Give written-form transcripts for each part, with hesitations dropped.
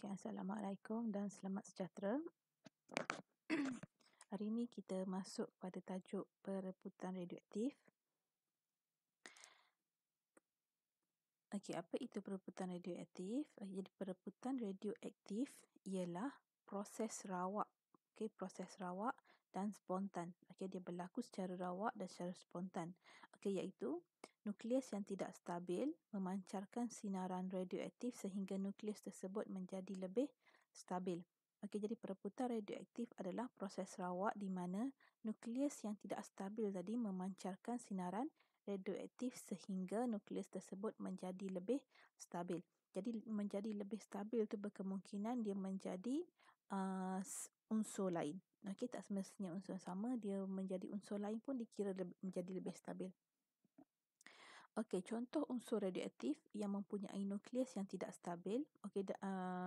Okay, Assalamualaikum dan selamat sejahtera. Hari ini kita masuk pada tajuk perebutan radioaktif. Okey, apa itu perebutan radioaktif? Jadi perebutan radioaktif ialah proses rawak. Okey, proses rawak dan spontan. Okey, dia berlaku secara rawak dan secara spontan. Okey, iaitu nukleus yang tidak stabil memancarkan sinaran radioaktif sehingga nukleus tersebut menjadi lebih stabil. Okey, jadi perebutan radioaktif adalah proses rawak di mana nukleus yang tidak stabil tadi memancarkan sinaran radioaktif sehingga nukleus tersebut menjadi lebih stabil. Jadi menjadi lebih stabil itu berkemungkinan dia menjadi unsur lain. Okey, tak semestinya unsur sama, dia menjadi unsur lain pun dikira menjadi lebih stabil. Okey, contoh unsur radioaktif yang mempunyai nukleus yang tidak stabil. Okey,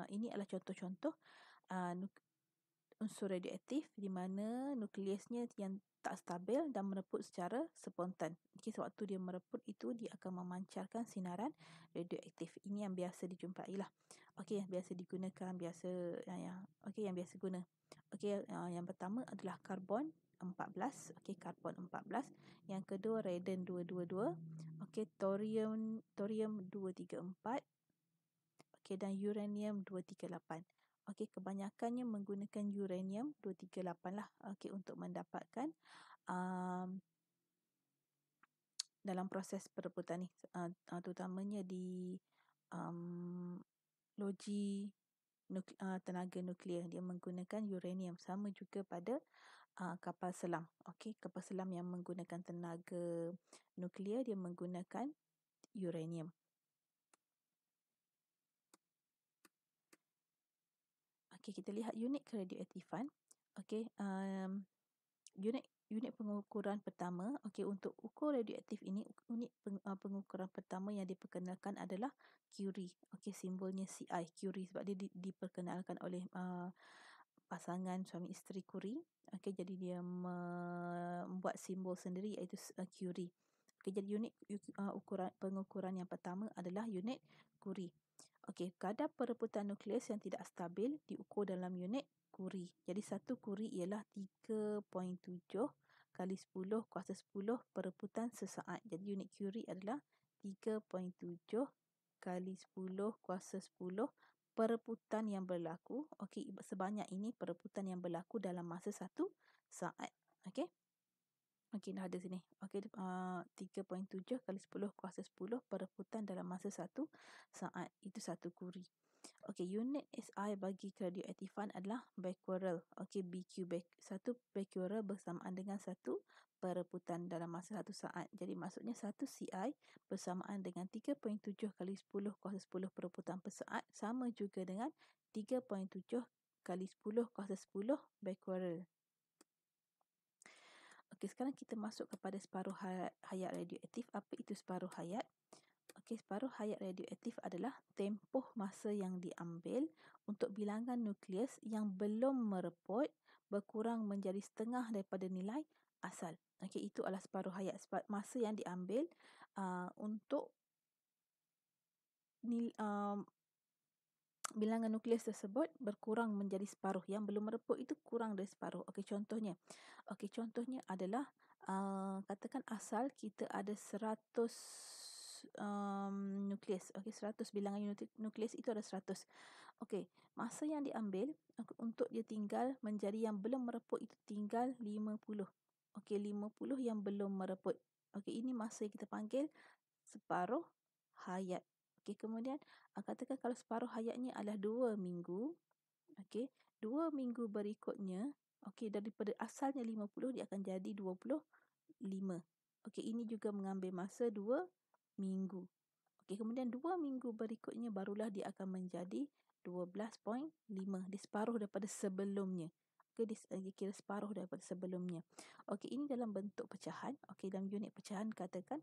ini adalah contoh-contoh unsur radioaktif di mana nukleusnya yang tak stabil dan mereput secara spontan. Okey, sewaktu dia mereput itu dia akan memancarkan sinaran radioaktif. Ini yang biasa dijumpai lah. Okey, yang biasa digunakan, yang biasa guna. Okey, yang pertama adalah karbon 14. Okey, karbon 14. Yang kedua radon 222. Okey, thorium 234. Okey, dan uranium 238. Okey, kebanyakannya menggunakan uranium 238 lah. Okey, untuk mendapatkan dalam proses perebutan ni, terutamanya di loji tenaga nuklear, dia menggunakan uranium. Sama juga pada kapal selam. Okey, kapal selam yang menggunakan tenaga nuklear dia menggunakan uranium. Okey, kita lihat unit keradioaktifan. Okey, unit pengukuran pertama. Okey, untuk ukur radioaktif ini, unit pengukuran pertama yang diperkenalkan adalah Curie. Okey, simbolnya CI, Curie, sebab dia diperkenalkan oleh pasangan suami isteri Curie. Okey, jadi dia membuat simbol sendiri iaitu Curie. Okey, jadi unit pengukuran yang pertama adalah unit Curie. Okey, kadar perebutan nukleus yang tidak stabil diukur dalam unit Curie. Jadi satu Curie ialah 3.7 kali 10 kuasa 10 perebutan sesaat. Jadi unit Curie adalah 3.7 kali 10 kuasa 10 perebutan yang berlaku. Okey, sebanyak ini perebutan yang berlaku dalam masa 1 saat. Okey. Okey, dah ada sini. Okey, 3.7 kali 10 kuasa 10 perebutan dalam masa 1 saat. Itu 1 Curie. Okey, unit SI bagi keradioaktifan adalah becquerel. Okey, BQ. Satu becquerel bersamaan dengan 1 perebutan dalam masa 1 saat. Jadi maksudnya 1 CI bersamaan dengan 3.7 kali 10 kuasa 10 perebutan per saat, sama juga dengan 3.7 kali 10 kuasa 10 becquerel. Okey, sekarang kita masuk kepada separuh hayat radioaktif. Apa itu separuh hayat? Okey, separuh hayat radioaktif adalah tempoh masa yang diambil untuk bilangan nukleus yang belum mereput berkurang menjadi setengah daripada nilai asal. Okey, itu adalah separuh hayat. Masa yang diambil untuk bilangan nukleus tersebut berkurang menjadi separuh. Yang belum mereput itu kurang dari separuh. Okey, contohnya. Okey, contohnya adalah katakan asal kita ada 100 nukleus. Okey, 100 bilangan nukleus itu ada 100. Okey, masa yang diambil untuk dia tinggal menjadi yang belum mereput itu tinggal 50. Okey, 50 yang belum mereput. Okey, ini masa yang kita panggil separuh hayat. Okey, kemudian katakan kalau separuh hayatnya adalah 2 minggu. Okey, 2 minggu berikutnya, okey, daripada asalnya 50 dia akan jadi 25. Okey, ini juga mengambil masa 2 minggu. Okey, kemudian 2 minggu berikutnya barulah dia akan menjadi 12.5. Dia separuh daripada sebelumnya. Okey, dia kira separuh daripada sebelumnya. Okey, ini dalam bentuk pecahan. Okey, dalam unit pecahan katakan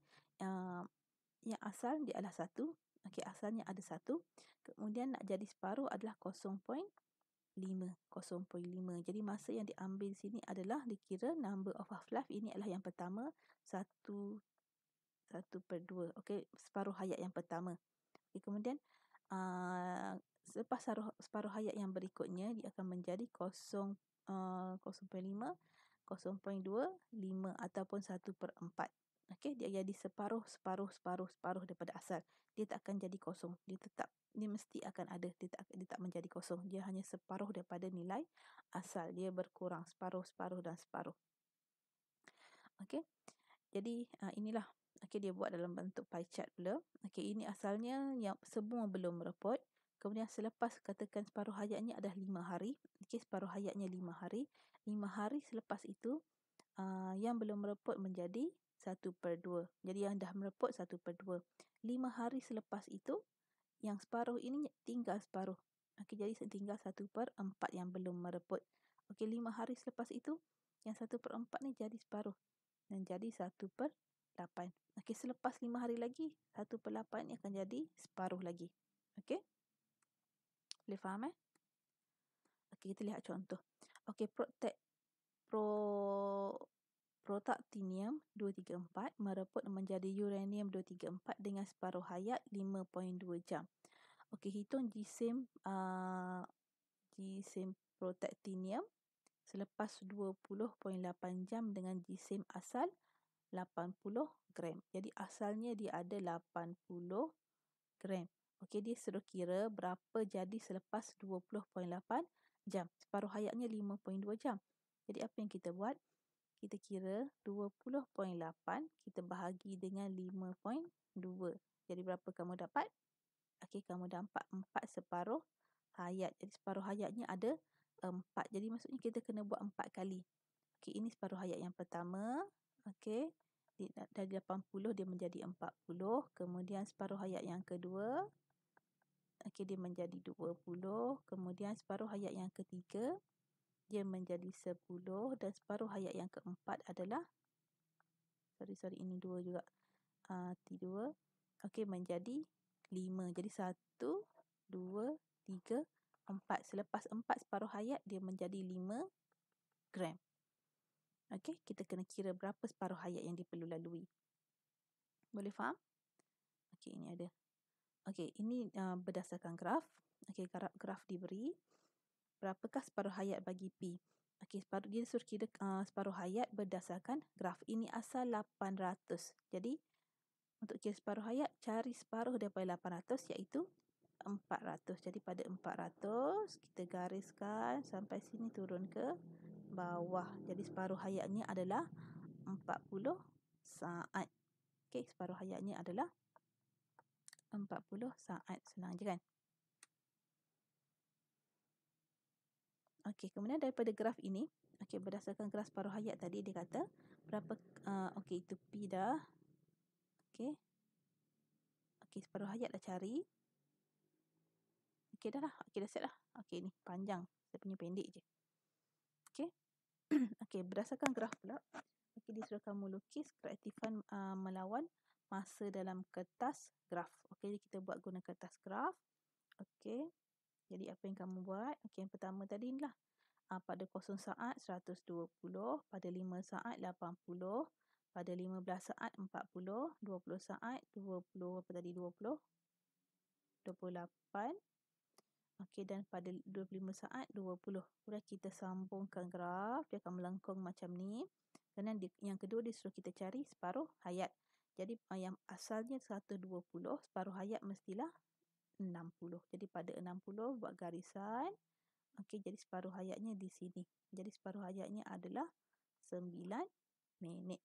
yang asal dia adalah 1. Okey, asalnya ada 1. Kemudian nak jadi separuh adalah 0.5. Jadi masa yang diambil sini adalah dikira number of half-life. Ini adalah yang pertama, 1/2. Okey, separuh hayat yang pertama. Okey, kemudian selepas separuh hayat yang berikutnya, dia akan menjadi 0.5, 0.25 ataupun 1/4. Okey, dia jadi separuh daripada asal. Dia tak akan jadi kosong. Dia mesti akan ada. Dia tak menjadi kosong. Dia hanya separuh daripada nilai asal. Dia berkurang separuh, separuh dan separuh. Okey. Jadi inilah, okey, dia buat dalam bentuk pie chart pula. Okey, ini asalnya yang semua belum mereput. Kemudian selepas katakan separuh hayatnya adalah 5 hari. Okey, separuh hayatnya 5 hari. 5 hari selepas itu yang belum mereput menjadi 1/2. Jadi yang dah mereput 1/2. 5 hari selepas itu yang separuh ini tinggal separuh. Okey, jadi tinggal 1/4 yang belum mereput. Okey, 5 hari selepas itu yang 1/4 ni jadi separuh dan jadi 1/8. Okey, selepas 5 hari lagi 1/8 ni akan jadi separuh lagi. Okey? Boleh faham Okey, kita lihat contoh. Okey, pro Protactinium 234 mereput menjadi uranium 234 dengan separuh hayat 5.2 jam. Okey, hitung gisim protactinium selepas 20.8 jam dengan gisim asal 80 gram. Jadi asalnya dia ada 80 gram. Okey, dia suruh kira berapa jadi selepas 20.8 jam. Separuh hayatnya 5.2 jam. Jadi apa yang kita buat? Kita kira 20.8 kita bahagi dengan 5.2. Jadi berapa kamu dapat? Okey, kamu dapat 4 separuh hayat. Jadi separuh hayatnya ada 4. Jadi maksudnya kita kena buat 4 kali. Okey, ini separuh hayat yang pertama. Okey. Dari 80 dia menjadi 40. Kemudian separuh hayat yang kedua. Okey, dia menjadi 20. Kemudian separuh hayat yang ketiga dia menjadi 10 dan separuh hayat yang keempat adalah ini 2 juga. 2. Okey, menjadi 5. Jadi 1, 2, 3, 4. Selepas 4 separuh hayat dia menjadi 5 gram. Okey, kita kena kira berapa separuh hayat yang dia perlu lalui. Boleh faham? Okey, ini ada. Okey, ini berdasarkan graf. Okey, graf diberi. Berapakah separuh hayat bagi P? Okey, dia suruh kira separuh hayat berdasarkan graf. Ini asal 800. Jadi, untuk kira separuh hayat, cari separuh daripada 800 iaitu 400. Jadi, pada 400, kita gariskan sampai sini turun ke bawah. Jadi, separuh hayatnya adalah 40 saat. Okey, separuh hayatnya adalah 40 saat. Senang je kan? Okey, kemudian daripada graf ini, okey, berdasarkan graf separuh hayat tadi, dia kata berapa, okey, itu P dah. Okey. Okey, separuh hayat dah cari. Okey dah lah. Okey, dah set lah. Okey, ni panjang. Saya punya pendek je. Okey. Okey, berdasarkan graf pula. Okey, dia suruh kamu lukis keaktifan melawan masa dalam kertas graf. Okey, kita buat guna kertas graf. Okey. Jadi, apa yang kamu buat? Okey, yang pertama tadi ni lah. Pada 0 saat 120, pada 5 saat 80, pada 15 saat 40, 20 saat 20, apa tadi 20? 28. Okey, dan pada 25 saat 20. Kemudian kita sambungkan graf, dia akan melengkung macam ni. Kemudian yang kedua dia suruh kita cari separuh hayat. Jadi yang asalnya 120, separuh hayat mestilah 60. Jadi pada 60 buat garisan. Okey, jadi separuh hayatnya di sini. Jadi separuh hayatnya adalah 9 minit.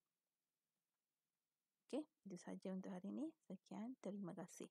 Okey, itu saja untuk hari ini. Sekian, terima kasih.